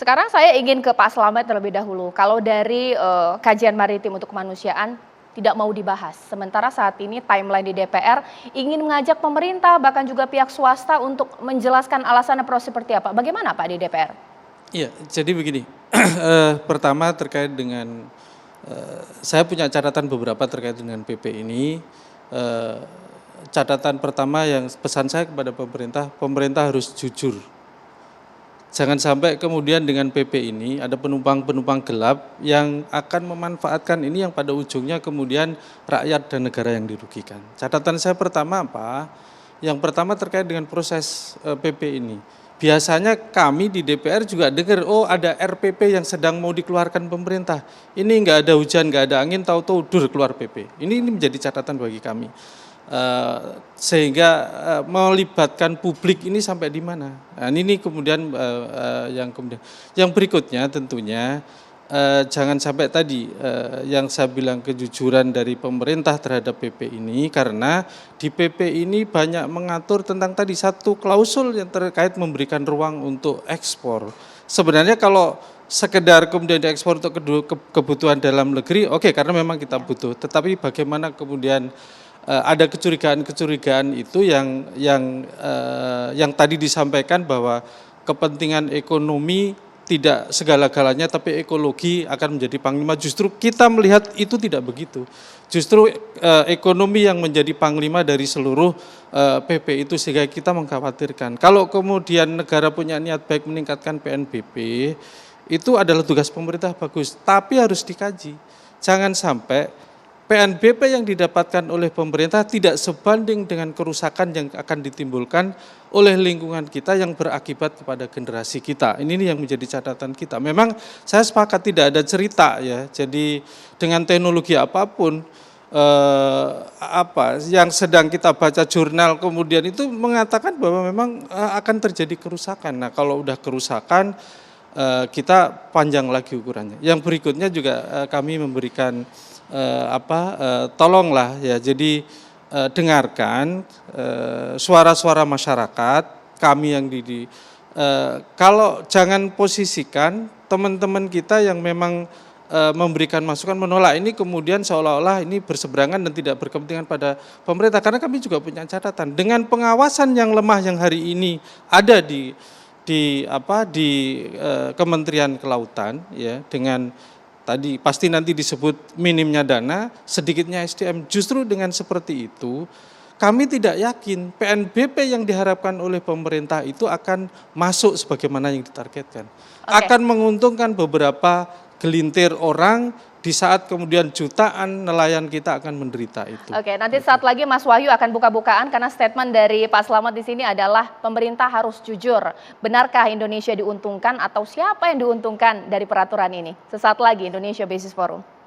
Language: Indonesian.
Sekarang saya ingin ke Pak Slamet terlebih dahulu. Kalau dari kajian maritim untuk kemanusiaan tidak mau dibahas. Sementara saat ini timeline di DPR ingin mengajak pemerintah bahkan juga pihak swasta untuk menjelaskan alasan pro seperti apa. Bagaimana Pak di DPR? Iya, jadi begini. Pertama terkait dengan saya punya catatan beberapa terkait dengan PP ini. Eh, Catatan pertama yang pesan saya kepada pemerintah, pemerintah harus jujur. Jangan sampai kemudian dengan PP ini ada penumpang-penumpang gelap yang akan memanfaatkan ini yang pada ujungnya kemudian rakyat dan negara yang dirugikan. Catatan saya pertama apa? Yang pertama terkait dengan proses PP ini. Biasanya kami di DPR juga dengar, oh ada RPP yang sedang mau dikeluarkan pemerintah. Ini nggak ada hujan, nggak ada angin, tahu-tahu dur keluar PP. Ini menjadi catatan bagi kami. Sehingga melibatkan publik ini sampai di mana. Nah, ini kemudian yang berikutnya tentunya jangan sampai tadi yang saya bilang kejujuran dari pemerintah terhadap PP ini, karena di PP ini banyak mengatur tentang tadi satu klausul yang terkait memberikan ruang untuk ekspor. Sebenarnya kalau sekedar kemudian diekspor untuk kebutuhan dalam negeri, oke, karena memang kita butuh. Tetapi bagaimana kemudian ada kecurigaan-kecurigaan itu yang tadi disampaikan bahwa kepentingan ekonomi tidak segala-galanya, tapi ekologi akan menjadi panglima. Justru kita melihat itu tidak begitu. Justru ekonomi yang menjadi panglima dari seluruh PP itu, sehingga kita mengkhawatirkan kalau kemudian negara punya niat baik meningkatkan PNBP, itu adalah tugas pemerintah, bagus, tapi harus dikaji. Jangan sampai PNBP yang didapatkan oleh pemerintah tidak sebanding dengan kerusakan yang akan ditimbulkan oleh lingkungan kita yang berakibat kepada generasi kita. Ini yang menjadi catatan kita. Memang saya sepakat tidak ada cerita ya. Jadi dengan teknologi apapun yang sedang kita baca jurnal kemudian itu mengatakan bahwa memang akan terjadi kerusakan. Nah, kalau udah kerusakan kita panjang lagi ukurannya. Yang berikutnya juga kami memberikan tolonglah ya, jadi dengarkan suara-suara masyarakat kami yang kalau jangan posisikan teman-teman kita yang memang memberikan masukan menolak ini kemudian seolah-olah ini berseberangan dan tidak berkepentingan pada pemerintah, karena kami juga punya catatan dengan pengawasan yang lemah yang hari ini ada di Kementerian Kelautan ya, dengan tadi pasti nanti disebut minimnya dana, sedikitnya SDM. Justru dengan seperti itu, kami tidak yakin PNBP yang diharapkan oleh pemerintah itu akan masuk sebagaimana yang ditargetkan. Akan menguntungkan beberapa gelintir orang di saat kemudian jutaan nelayan kita akan menderita itu. Oke, nanti saat lagi Mas Wahyu akan buka-bukaan karena statement dari Pak Slamet di sini adalah pemerintah harus jujur. Benarkah Indonesia diuntungkan atau siapa yang diuntungkan dari peraturan ini? Sesaat lagi Indonesia Business Forum.